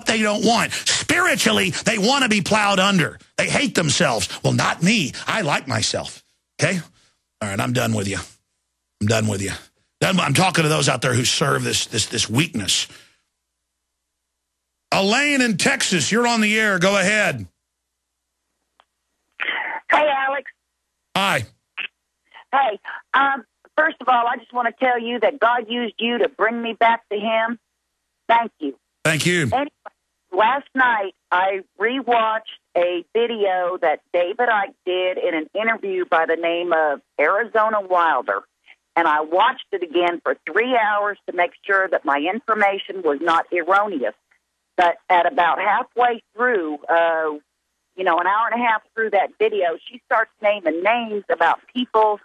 they don't want. Spiritually, they want to be plowed under. They hate themselves. Well, not me. I like myself. Okay? All right, I'm done with you. I'm done with you. I'm talking to those out there who serve this weakness. Elaine in Texas, you're on the air. Go ahead. Hey, Alex. Hi. Hey, first of all, I just want to tell you that God used you to bring me back to him. Thank you. Thank you. Anyway, last night, I rewatched a video that David Icke did in an interview by the name of Arizona Wilder. And I watched it again for 3 hours to make sure that my information was not erroneous. But at about halfway through, an hour and a half through that video, she starts naming names about people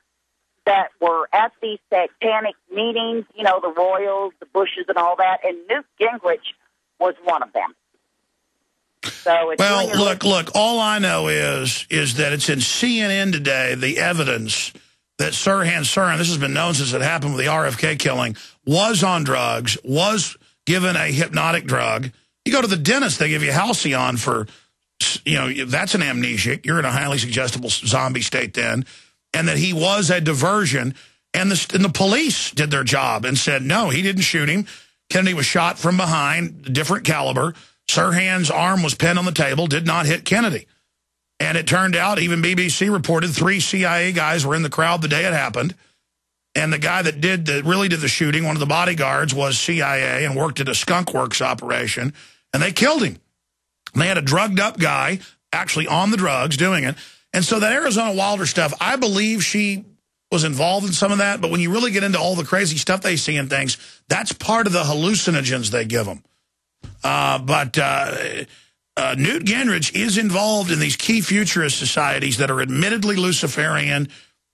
that were at these satanic meetings, the Royals, the Bushes, and all that, and Newt Gingrich was one of them. So it's look, all I know is that it's in CNN today, the evidence that Sirhan Sirhan, this has been known since it happened with the RFK killing, was on drugs, was given a hypnotic drug. You go to the dentist, they give you Halcyon for, that's an amnesic. You're in a highly suggestible zombie state then. And that he was a diversion. And the police did their job and said, no, he didn't shoot him. Kennedy was shot from behind, different caliber. Sirhan's arm was pinned on the table, did not hit Kennedy. And it turned out, even BBC reported, 3 CIA guys were in the crowd the day it happened. And the guy that really did the shooting, one of the bodyguards, was CIA and worked at a skunk works operation. And they killed him. And they had a drugged up guy actually on the drugs doing it. And so that Arizona Wilder stuff, I believe she was involved in some of that. But when you really get into all the crazy stuff they see and things, that's part of the hallucinogens they give them. But Newt Gingrich is involved in these key futurist societies that are admittedly Luciferian.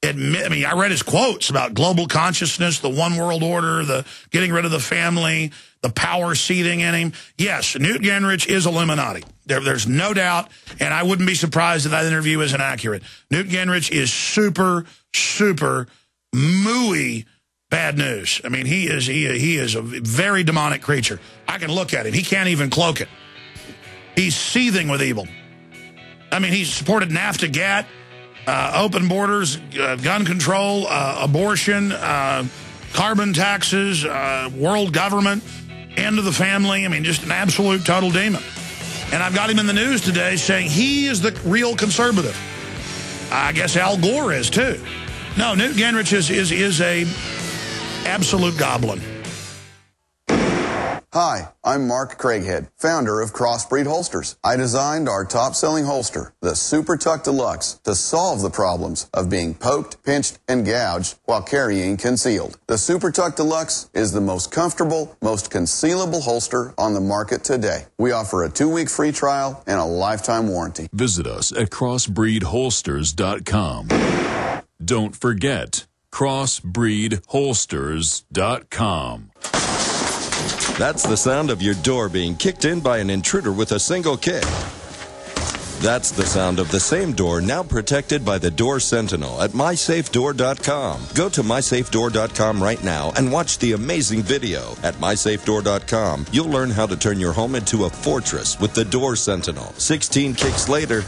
I read his quotes about global consciousness, the one world order, the getting rid of the family, the power seating in him. Yes, Newt Gingrich is Illuminati. There's no doubt, and I wouldn't be surprised if that interview isn't accurate. Newt Gingrich is super, super mooey bad news. I mean, he is a very demonic creature. I can look at him. He can't even cloak it. He's seething with evil. I mean, he's supported NAFTA, GATT, open borders, gun control, abortion, carbon taxes, world government, end of the family. I mean, just an absolute total demon. And I've got him in the news today saying he is the real conservative. I guess Al Gore is, too. No, Newt Gingrich is a absolute goblin. Hi, I'm Mark Craighead, founder of Crossbreed Holsters. I designed our top-selling holster, the Super Tuck Deluxe, to solve the problems of being poked, pinched, and gouged while carrying concealed. The Super Tuck Deluxe is the most comfortable, most concealable holster on the market today. We offer a 2-week free trial and a lifetime warranty. Visit us at crossbreedholsters.com. Don't forget, crossbreedholsters.com. That's the sound of your door being kicked in by an intruder with a single kick. That's the sound of the same door now protected by the Door Sentinel at mysafedoor.com. Go to mysafedoor.com right now and watch the amazing video. At mysafedoor.com, you'll learn how to turn your home into a fortress with the Door Sentinel. 16 kicks later,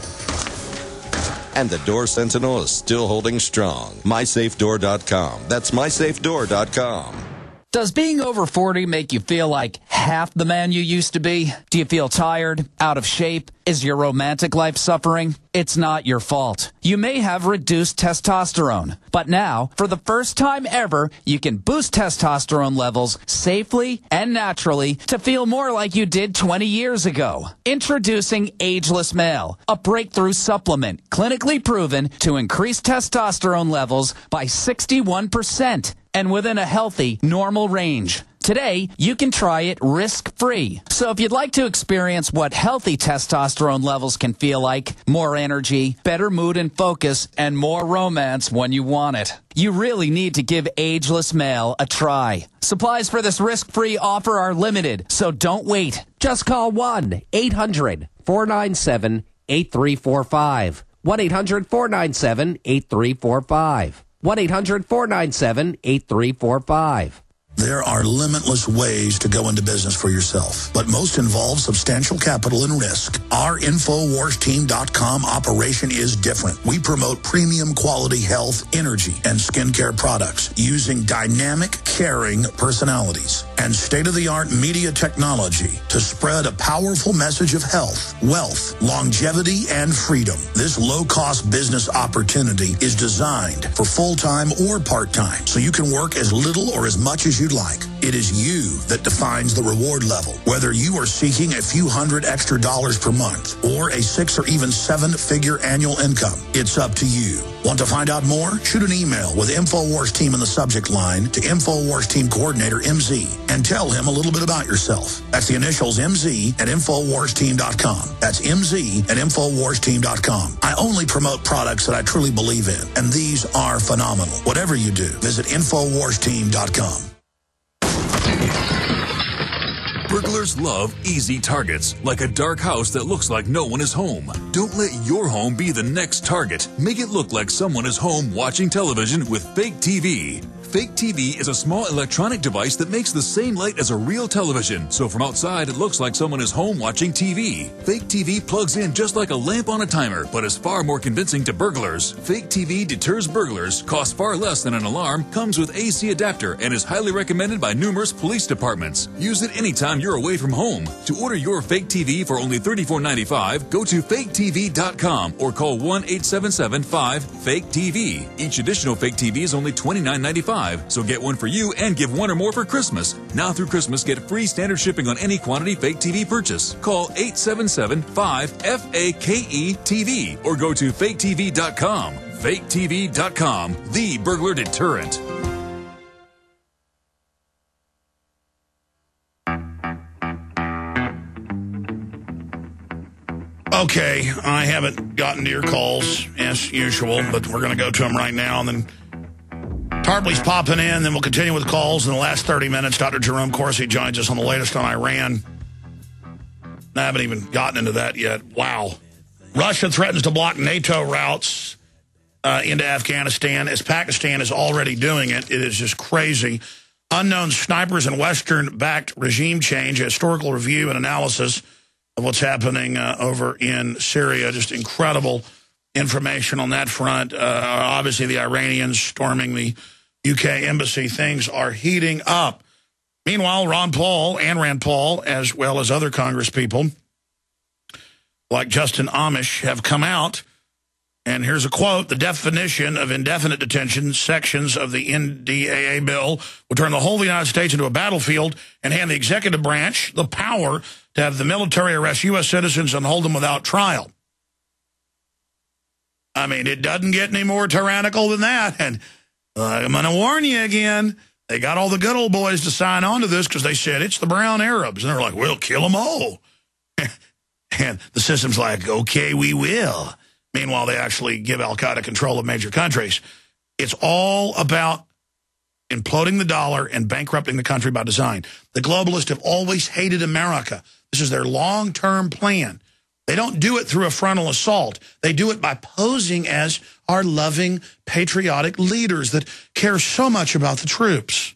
and the Door Sentinel is still holding strong. mysafedoor.com. That's mysafedoor.com. Does being over 40 make you feel like half the man you used to be? Do you feel tired, out of shape? Is your romantic life suffering? It's not your fault. You may have reduced testosterone, but now, for the first time ever, you can boost testosterone levels safely and naturally to feel more like you did 20 years ago. Introducing Ageless Male, a breakthrough supplement clinically proven to increase testosterone levels by 61%. And within a healthy, normal range. Today, you can try it risk-free. So if you'd like to experience what healthy testosterone levels can feel like, more energy, better mood and focus, and more romance when you want it, you really need to give Ageless Male a try. Supplies for this risk-free offer are limited, so don't wait. Just call 1-800-497-8345. 1-800-497-8345. 1-800-497-8345. There are limitless ways to go into business for yourself, but most involve substantial capital and risk. Our InfoWarsTeam.com operation is different. We promote premium quality health, energy, and skincare products using dynamic, caring personalities and state-of-the-art media technology to spread a powerful message of health, wealth, longevity, and freedom. This low-cost business opportunity is designed for full-time or part-time, so you can work as little or as much as you'd like. It is you that defines the reward level. Whether you are seeking a few $100 extra per month or a 6 or even 7-figure annual income, it's up to you. Want to find out more? Shoot an email with InfoWars Team in the subject line to InfoWars Team Coordinator MZ and tell him a little bit about yourself. That's the initials MZ at InfoWarsTeam.com. That's MZ at InfoWarsTeam.com. I only promote products that I truly believe in, and these are phenomenal. Whatever you do, visit InfoWarsTeam.com. Burglars love easy targets, like a dark house that looks like no one is home. Don't let your home be the next target. Make it look like someone is home watching television with fake TV. Fake TV is a small electronic device that makes the same light as a real television, so from outside it looks like someone is home watching TV. Fake TV plugs in just like a lamp on a timer, but is far more convincing to burglars. Fake TV deters burglars, costs far less than an alarm, comes with AC adapter, and is highly recommended by numerous police departments. Use it anytime you're away from home. To order your fake TV for only $34.95, go to faketv.com or call 1-877-5-FAKE-TV. Each additional fake TV is only $29.95. So get one for you and give one or more for Christmas. Now through Christmas, get free standard shipping on any quantity fake TV purchase. Call 877-5-FAKE-TV or go to faketv.com. Faketv.com, the burglar deterrent. Okay, I haven't gotten to your calls as usual, but we're going to go to them right now, and then Tarpley's popping in, then we'll continue with calls. In the last 30 minutes, Dr. Jerome Corsi joins us on the latest on Iran. I haven't even gotten into that yet. Wow. Russia threatens to block NATO routes into Afghanistan, as Pakistan is already doing it. It is just crazy. Unknown snipers and Western-backed regime change, a historical review and analysis of what's happening over in Syria. Just incredible information on that front. Obviously, the Iranians storming the UK embassy. Things are heating up. Meanwhile, Rand Paul, as well as other Congress people like Justin Amish, have come out. And here's a quote: "The definition of indefinite detention sections of the NDAA bill would turn the whole of the United States into a battlefield and hand the executive branch the power to have the military arrest U.S. citizens and hold them without trial." I mean, it doesn't get any more tyrannical than that. And I'm going to warn you again, they got all the good old boys to sign on to this because they said it's the brown Arabs. And they're like, we'll kill them all. And the system's like, okay, we will. Meanwhile, they actually give al-Qaeda control of major countries. It's all about imploding the dollar and bankrupting the country by design. The globalists have always hated America. This is their long-term plan. They don't do it through a frontal assault. They do it by posing as our loving, patriotic leaders that care so much about the troops.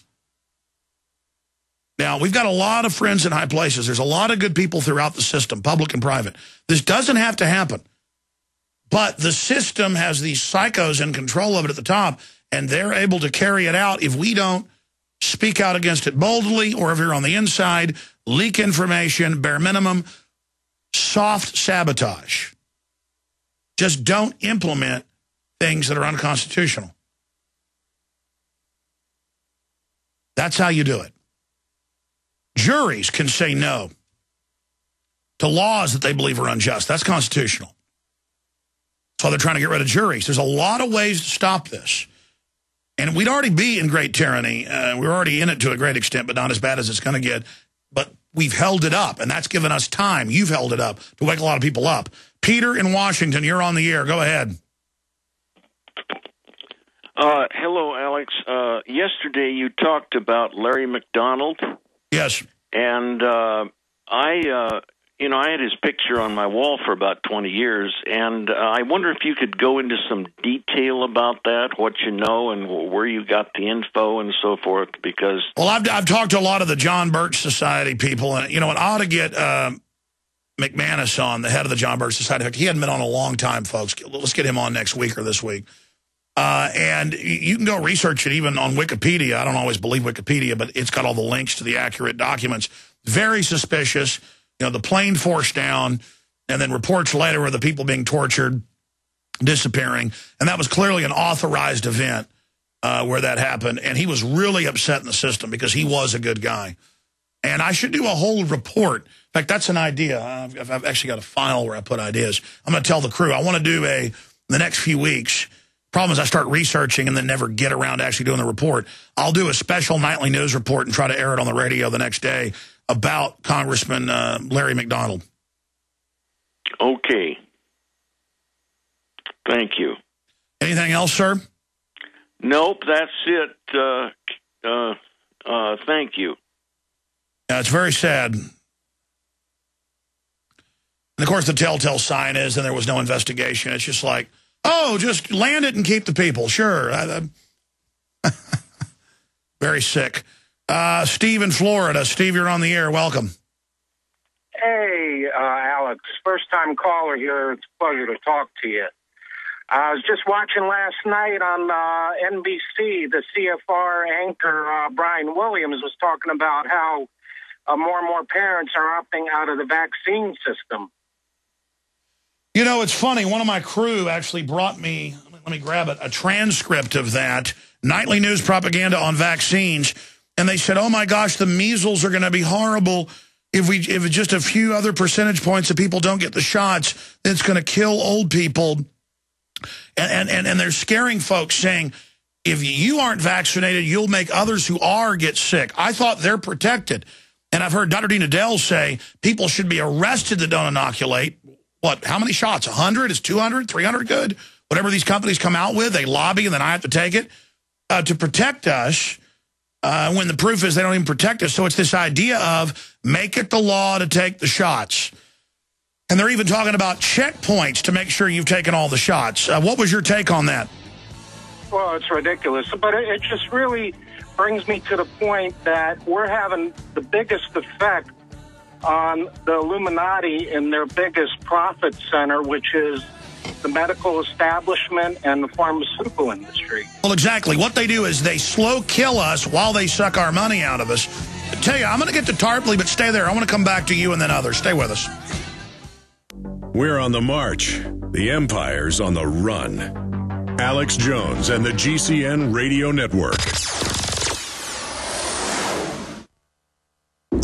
Now, we've got a lot of friends in high places. There's a lot of good people throughout the system, public and private. This doesn't have to happen. But the system has these psychos in control of it at the top, and they're able to carry it out if we don't speak out against it boldly, or if you're on the inside, leak information, bare minimum, soft sabotage. Just don't implement things that are unconstitutional. That's how you do it. Juries can say no to laws that they believe are unjust. That's constitutional. That's why they're trying to get rid of juries. There's a lot of ways to stop this. And we'd already be in great tyranny. We're already in it to a great extent, but not as bad as it's going to get. But we've held it up, and that's given us time. You've held it up to wake a lot of people up. Peter in Washington, you're on the air. Go ahead. Hello, Alex. Yesterday you talked about Larry McDonald. Yes. And I I had his picture on my wall for about 20 years, and I wonder if you could go into some detail about that, what you know and where you got the info and so forth, because... Well, I've talked to a lot of the John Birch Society people, and, it ought to get McManus on, the head of the John Birch Society. He hadn't been on a long time, folks. Let's get him on next week or this week. And you can go research it even on Wikipedia. I don't always believe Wikipedia, but it's got all the links to the accurate documents. Very suspicious. The plane forced down, and then reports later of the people being tortured, disappearing. And that was clearly an authorized event where that happened. And he was really upset in the system because he was a good guy. And I should do a whole report. In fact, that's an idea. I've actually got a file where I put ideas. I'm going to tell the crew. I want to do the next few weeks. Problem is I start researching and then never get around to actually doing the report. I'll do a special nightly news report and try to air it on the radio the next day about Congressman Larry McDonald. Okay. Thank you. Anything else, sir? Nope, that's it. Thank you. Yeah, it's very sad. And, of course, the telltale sign is then there was no investigation. It's just like, oh, just land it and keep the people. Sure. Very sick. Steve in Florida. Steve, you're on the air. Welcome. Hey, Alex. First-time caller here. It's a pleasure to talk to you. I was just watching last night on NBC. The CFR anchor, Brian Williams, was talking about how more and more parents are opting out of the vaccine system. It's funny. One of my crew actually brought me, let me grab it, a transcript of that, nightly news propaganda on vaccines. And they said, oh, my gosh, the measles are going to be horrible. If just a few other percentage points of people don't get the shots, it's going to kill old people. And they're scaring folks, saying, if you aren't vaccinated, you'll make others who are get sick. I thought they're protected. And I've heard Dr. Dean Adele say people should be arrested that don't inoculate. What, how many shots? 100? Is 200? 300 good? Whatever these companies come out with, they lobby and then I have to take it to protect us. When the proof is they don't even protect us. So it's this idea of make it the law to take the shots. And they're even talking about checkpoints to make sure you've taken all the shots. What was your take on that? Well, it's ridiculous. But it just really brings me to the point that we're having the biggest effect on the Illuminati in their biggest profit center, which is the medical establishment and the pharmaceutical industry. Well, exactly. What they do is they slow kill us while they suck our money out of us. I tell you, I'm going to get to Tarpley, but stay there. I want to come back to you and then others. Stay with us. We're on the march. The empire's on the run. Alex Jones and the GCN Radio Network.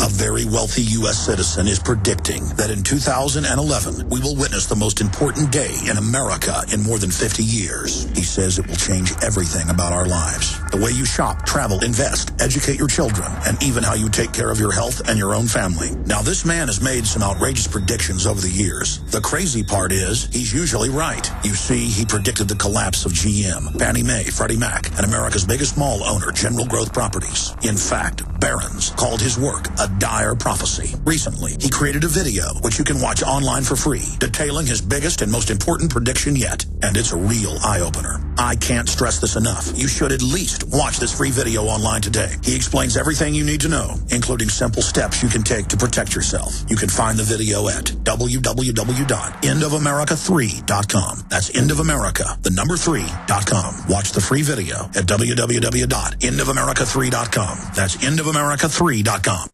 A very wealthy U.S. citizen is predicting that in 2011, we will witness the most important day in America in more than 50 years. He says it will change everything about our lives. The way you shop, travel, invest, educate your children, and even how you take care of your health and your own family. Now, this man has made some outrageous predictions over the years. The crazy part is, he's usually right. You see, he predicted the collapse of GM, Fannie Mae, Freddie Mac, and America's biggest mall owner, General Growth Properties. In fact, Barron's called his work a dire prophecy. Recently, he created a video, which you can watch online for free, detailing his biggest and most important prediction yet. And it's a real eye-opener. I can't stress this enough. You should at least watch this free video online today. He explains everything you need to know, including simple steps you can take to protect yourself. You can find the video at www.endofamerica3.com. That's endofamerica, the number 3.com. Watch the free video at www.endofamerica3.com. That's endofamerica3.com.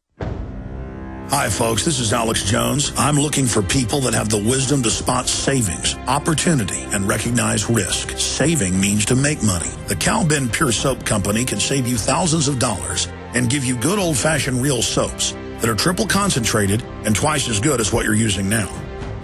Hi, folks. This is Alex Jones. I'm looking for people that have the wisdom to spot savings, opportunity, and recognize risk. Saving means to make money. The Cal Ben Pure Soap Company can save you thousands of dollars and give you good old-fashioned real soaps that are triple concentrated and twice as good as what you're using now.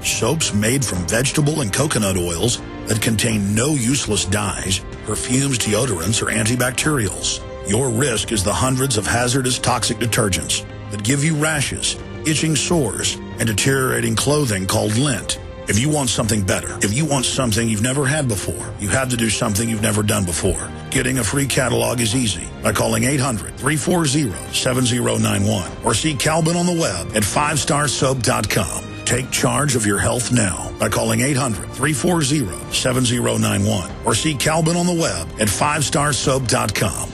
Soaps made from vegetable and coconut oils that contain no useless dyes, perfumes, deodorants, or antibacterials. Your risk is the hundreds of hazardous toxic detergents that give you rashes, itching sores, and deteriorating clothing called lint. If you want something better, if you want something you've never had before, you have to do something you've never done before. Getting a free catalog is easy by calling 800-340-7091 or see Calvin on the web at 5starsoap.com. Take charge of your health now by calling 800-340-7091 or see Calvin on the web at 5starsoap.com.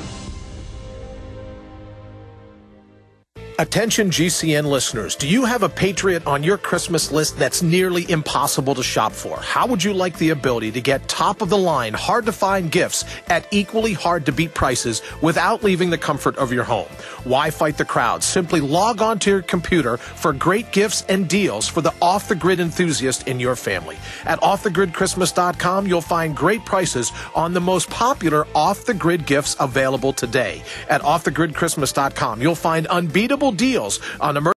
Attention GCN listeners, do you have a Patriot on your Christmas list that's nearly impossible to shop for? How would you like the ability to get top-of-the-line, hard-to-find gifts at equally hard-to-beat prices without leaving the comfort of your home? Why fight the crowd? Simply log on to your computer for great gifts and deals for the off-the-grid enthusiast in your family. At offthegridchristmas.com, you'll find great prices on the most popular off-the-grid gifts available today. At offthegridchristmas.com, you'll find unbeatable deals on